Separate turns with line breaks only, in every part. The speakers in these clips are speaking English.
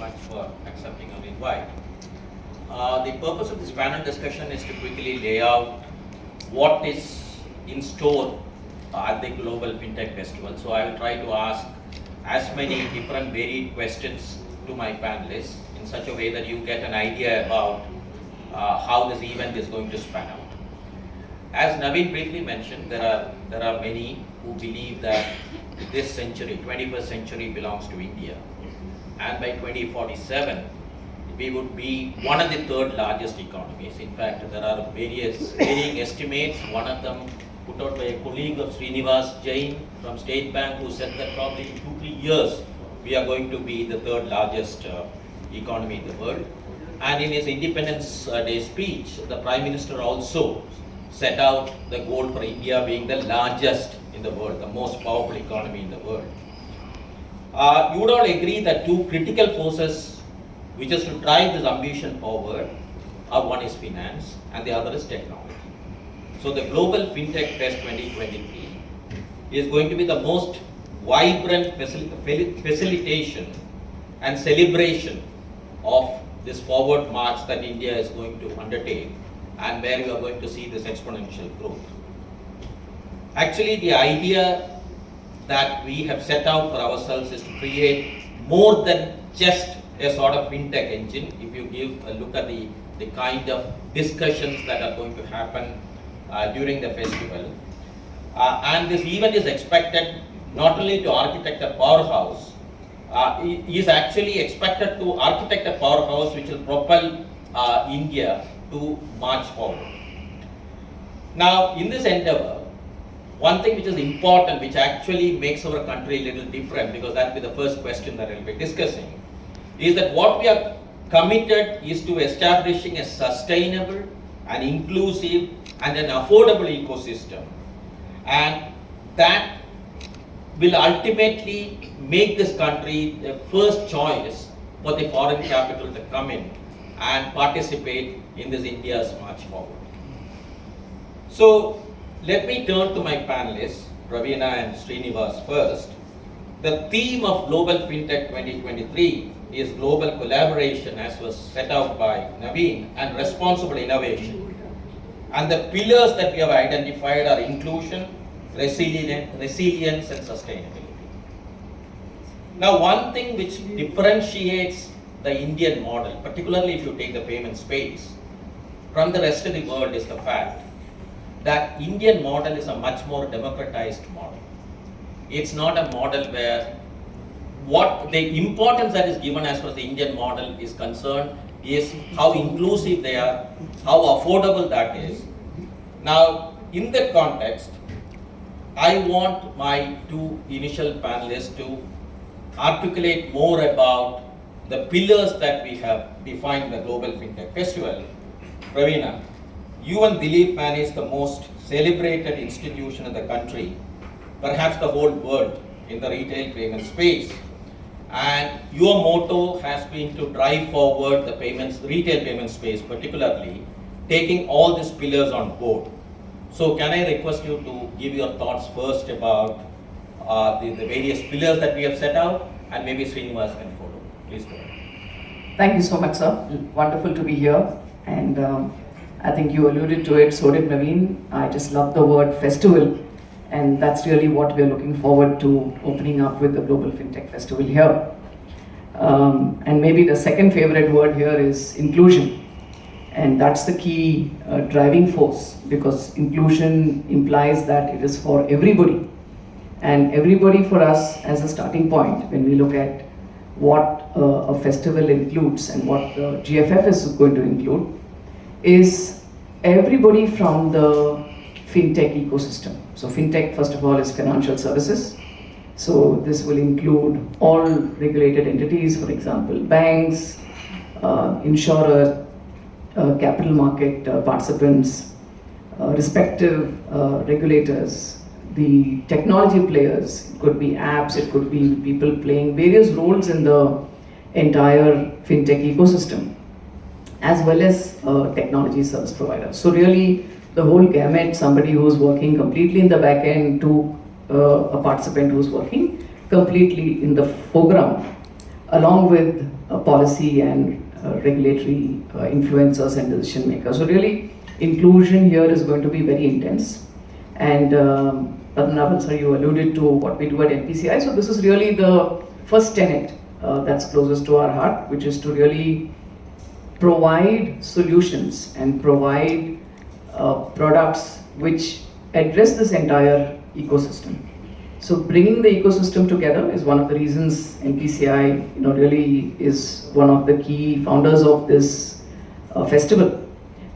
much for accepting our invite. The purpose of this panel discussion is to quickly lay out what is in store at the Global FinTech Festival. So I will try to ask as many different varied questions to my panelists in such a way that you get an idea about how this event is going to span out. As Naveen briefly mentioned, there are many who believe that this century, 21st century, belongs to India. And by 2047, we would be one of the third largest economies. In fact, there are varying estimates. One of them put out by a colleague of Srinivas Jain from State Bank, who said that probably in 2-3 years, we are going to be the third largest economy in the world. And in his Independence Day speech, the Prime Minister also set out the goal for India being the largest in the world, the most powerful economy in the world. You would all agree that two critical forces which is to drive this ambition forward are one is finance and the other is technology. So the Global FinTech Fest 2023 is going to be the most vibrant facilitation and celebration of this forward march that India is going to undertake, and where you are going to see this exponential growth. Actually, the idea that we have set out for ourselves is to create more than just a sort of fintech engine. If you give a look at the kind of discussions that are going to happen during the festival. And this event is expected not only to architect a powerhouse, is actually expected to architect a powerhouse which will propel India to march forward. Now, in this endeavor, one thing which is important, which actually makes our country a little different, because that will be the first question that I will be discussing, is that what we are committed is to establishing a sustainable and inclusive and an affordable ecosystem, and that will ultimately make this country the first choice for the foreign capital to come in and participate in this India's march forward. So let me turn to my panelists, Praveena and Srinivas first. The theme of Global FinTech 2023 is global collaboration, as was set out by Naveen, and responsible innovation. And the pillars that we have identified are inclusion, resilience and sustainability. Now, one thing which differentiates the Indian model, particularly if you take the payment space, from the rest of the world is the fact that Indian model is a much more democratized model. It's not a model where what the importance that is given as far as the Indian model is concerned is how inclusive they are, how affordable that is. Now, in that context, I want my two initial panelists to articulate more about the pillars that we have defined in the Global FinTech Festival. Praveena, you and Dilip manage the most celebrated institution in the country, perhaps the whole world, in the retail payment space. And your motto has been to drive forward the retail payment space, particularly taking all these pillars on board. So can I request you to give your thoughts first about the various pillars that we have set out, and maybe Srinivas can follow. Please go ahead.
Thank you so much, sir. Wonderful to be here. And I think you alluded to it, so did Naveen. I just love the word festival. And that's really what we're looking forward to opening up with the Global FinTech Festival here. And maybe the second favorite word here is inclusion. And that's the key driving force, because inclusion implies that it is for everybody. And everybody for us as a starting point, when we look at what a festival includes and what the GFF is going to include, is everybody from the FinTech ecosystem. So FinTech, first of all, is financial services. So this will include all regulated entities, for example, banks, insurers, capital market participants, respective regulators, the technology players. It could be apps, it could be people playing various roles in the entire FinTech ecosystem, as well as technology service providers. So really, the whole gamut, somebody who's working completely in the back end to a participant who's working completely in the foreground along with policy and regulatory influencers and decision makers. So really, inclusion here is going to be very intense. And Padmanabhan sir, you alluded to what we do at NPCI. So this is really the first tenet that's closest to our heart, which is to really provide solutions and provide products which address this entire ecosystem. So bringing the ecosystem together is one of the reasons NPCI, really is one of the key founders of this festival,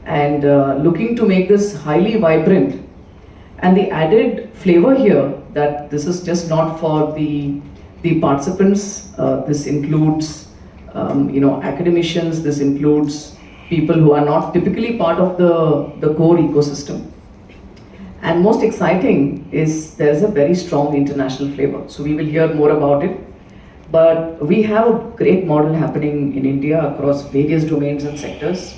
and looking to make this highly vibrant. And the added flavor here that this is just not for the participants. This includes academicians. This includes people who are not typically part of the core ecosystem. And most exciting is there is a very strong international flavor. So we will hear more about it. But we have a great model happening in India across various domains and sectors.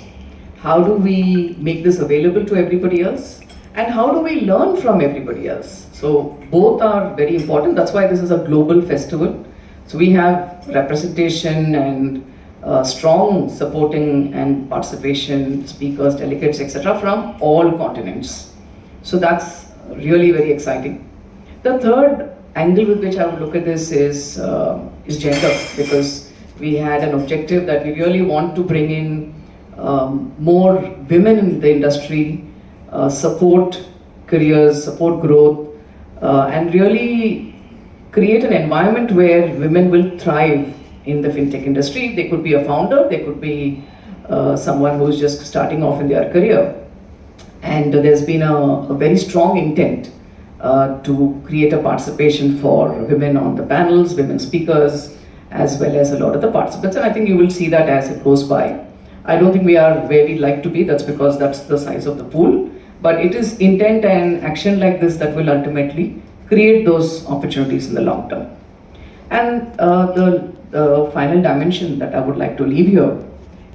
How do we make this available to everybody else? And how do we learn from everybody else? So both are very important. That's why this is a global festival. So we have representation and strong supporting and participation, speakers, delegates, etc. from all continents. So that's really very exciting. The third angle with which I would look at this is gender, because we had an objective that we really want to bring in more women in the industry, support careers, support growth, and really create an environment where women will thrive in the fintech industry. They could be a founder, they could be someone who's just starting off in their career. And there's been a very strong intent to create a participation for women on the panels, women speakers, as well as a lot of the participants. And I think you will see that as it goes by. I don't think we are where we'd like to be. That's because that's the size of the pool. But it is intent and action like this that will ultimately create those opportunities in the long term. And the final dimension that I would like to leave here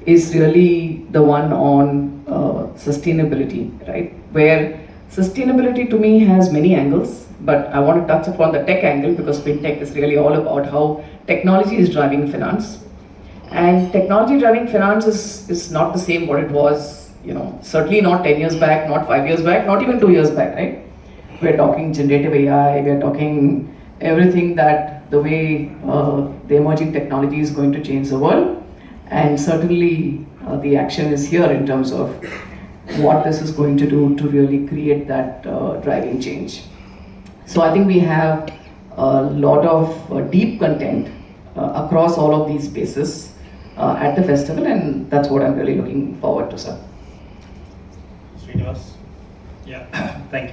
is really the one on sustainability, right? Where sustainability to me has many angles, but I want to touch upon the tech angle because fintech is really all about how technology is driving finance. And technology driving finance is not the same what it was, certainly not 10 years back, not 5 years back, not even 2 years back, right? We're talking generative AI, we're talking everything that the way the emerging technology is going to change the world. And certainly the action is here in terms of what this is going to do to really create that driving change. So I think we have a lot of deep content across all of these spaces at the festival, and that's what I'm really looking forward to, sir.
Srinivas? Yeah, thank you.